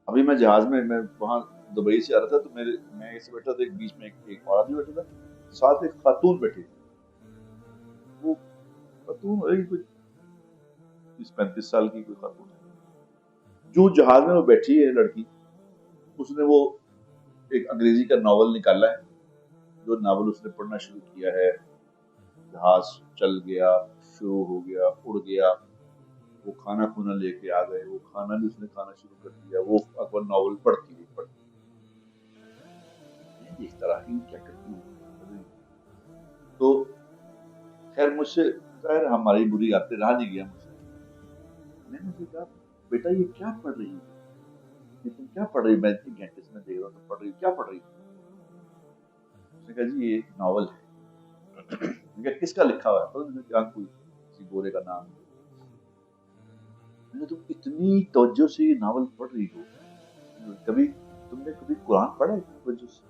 ابھی میں جہاز میں وہاں دبئی سے آ رہا تھا تو میں ایسے بیٹھا تھا، ایک بیچ میں ایک اور آدمی بیٹھا تھا، ساتھ ایک خاتون بیٹھی تھی۔ وہ خاتون ہوئے گی کوئی 30 35 سال کی کوئی خاتون ہے۔ جو جہاز میں وہ بیٹھی ہے لڑکی، اس نے وہ ایک انگریزی کا ناول نکالا ہے، جو ناول اس نے پڑھنا شروع کیا ہے۔ جہاز چل گیا، شروع ہو گیا، اڑ گیا، وہ کھانا کھونا لے کے آ گئے، وہ کھانا بھی اس نے کھانا شروع کر دیا، وہ اکبر ناول پڑھتی رہی۔ میں دیکھتا رہا کہ یہ کیا کرتی ہے۔ تو خیر مجھ سے، خیر ہماری بری عادتیں، رہا نہیں گیا مجھ سے۔ میں نے اسے کہا بیٹا یہ کیا پڑھ رہی ہے، یہ تم کیا پڑھ رہی ہو؟ میں اتنے گھنٹے سے میں دیکھ رہا ہوں تم پڑھ رہی ہو، کیا پڑھ رہی ہو؟ اس نے کہا جی یہ ایک ناول ہے۔ میں نے کہا کس کا لکھا ہوا ہے؟ پتہ نہیں کیا، کوئی کسی گورے کا نام ہے۔ میں نے، تم اتنی توجہ سے یہ ناول پڑھ رہی ہو، کبھی تم نے کبھی قرآن پڑھا ہے اتنی توجہ سے؟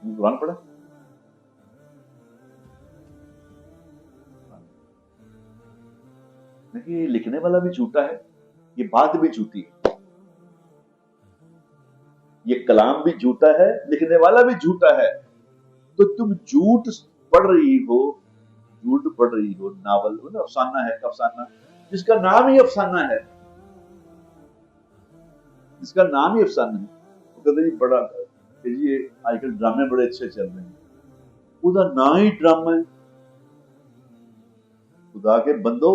تم نے قرآن پڑھا؟ نہیں، یہ لکھنے والا بھی جھوٹا ہے، یہ بات بھی جھوٹی ہے، یہ کلام بھی جھوٹا ہے، لکھنے والا بھی جھوٹا ہے۔ تو تم جھوٹ پڑھ رہی ہو، جھوٹ پڑھ رہی ہو۔ ناول مطلب افسانہ ہے، افسانہ جس کا نام ہی افسانہ ہے، جس کا نام ہی افسانہ ہے، وہ کہتے ہیں جی بڑا کہ جی آج کل ڈرامے بڑے اچھے چل رہے ہیں، خدا نام ہی ڈرامہ ہے۔ خدا کے بندو،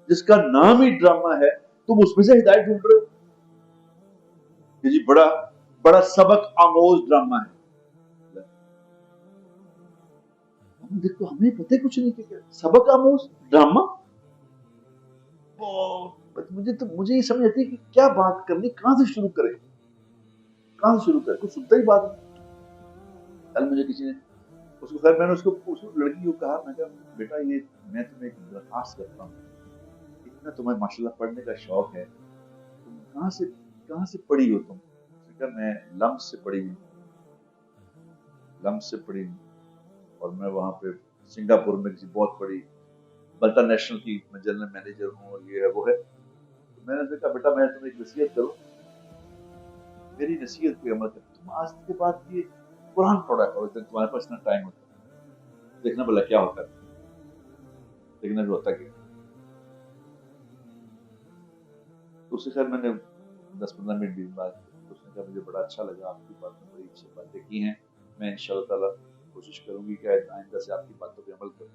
جس کا نام ہی ڈرامہ ہے، تم اس میں سے ہدایت ڈھونڈ رہے ہو کہ جی بڑا بڑا سبق آموز ڈرامہ ہے۔ ہم دیکھو، ہمیں پتہ کچھ نہیں کہ کیا سبق آموز ڈرامہ۔ مجھے یہ سمجھ آتی ہے کہ کیا بات کرنی، کہاں سے شروع کرے، کہاں سے شروع کرے، کچھ سنتا ہی بات نہیں۔ کل مجھے کسی نے، اس کو خیر میں نے اس لڑکی کو کہا، میں کہا بیٹا یہ میں تمہیں ایک درخواست کرتا ہوں، اتنا تمہیں ماشاءاللہ پڑھنے کا شوق ہے، تم کہاں سے پڑھی ہو تم؟ اس نے کہا میں لمس سے پڑھی ہوں، لمس سے پڑھی ہوں، اور میں وہاں پہ سنگاپور میں کسی بہت بڑی ملٹی نیشنل کی میں جنرل مینیجر ہوں، اور یہ ہے وہ ہے۔ تو میں نے اسے کہا بیٹا میں تمہیں ایک نصیحت کروں، میری نصیحت پہ عمل کر، تم آج کے بعد یہ قرآن پڑھا کرو جب تمہارے پاس اتنا ٹائم ہوتا ہے، دیکھنا بھلا کیا ہوتا ہے، دیکھنا بھی ہوتا کیا۔ تو اس سے خیر میں نے 10 15 منٹ بھی بات کی، تو اس نے کہا مجھے بڑا اچھا لگا، آپ کی باتیں بڑی اچھی باتیں کی ہیں، میں انشاءاللہ تعالیٰ کوشش کروں گی کہ آئندہ سے آپ کی باتوں پہ عمل کروں۔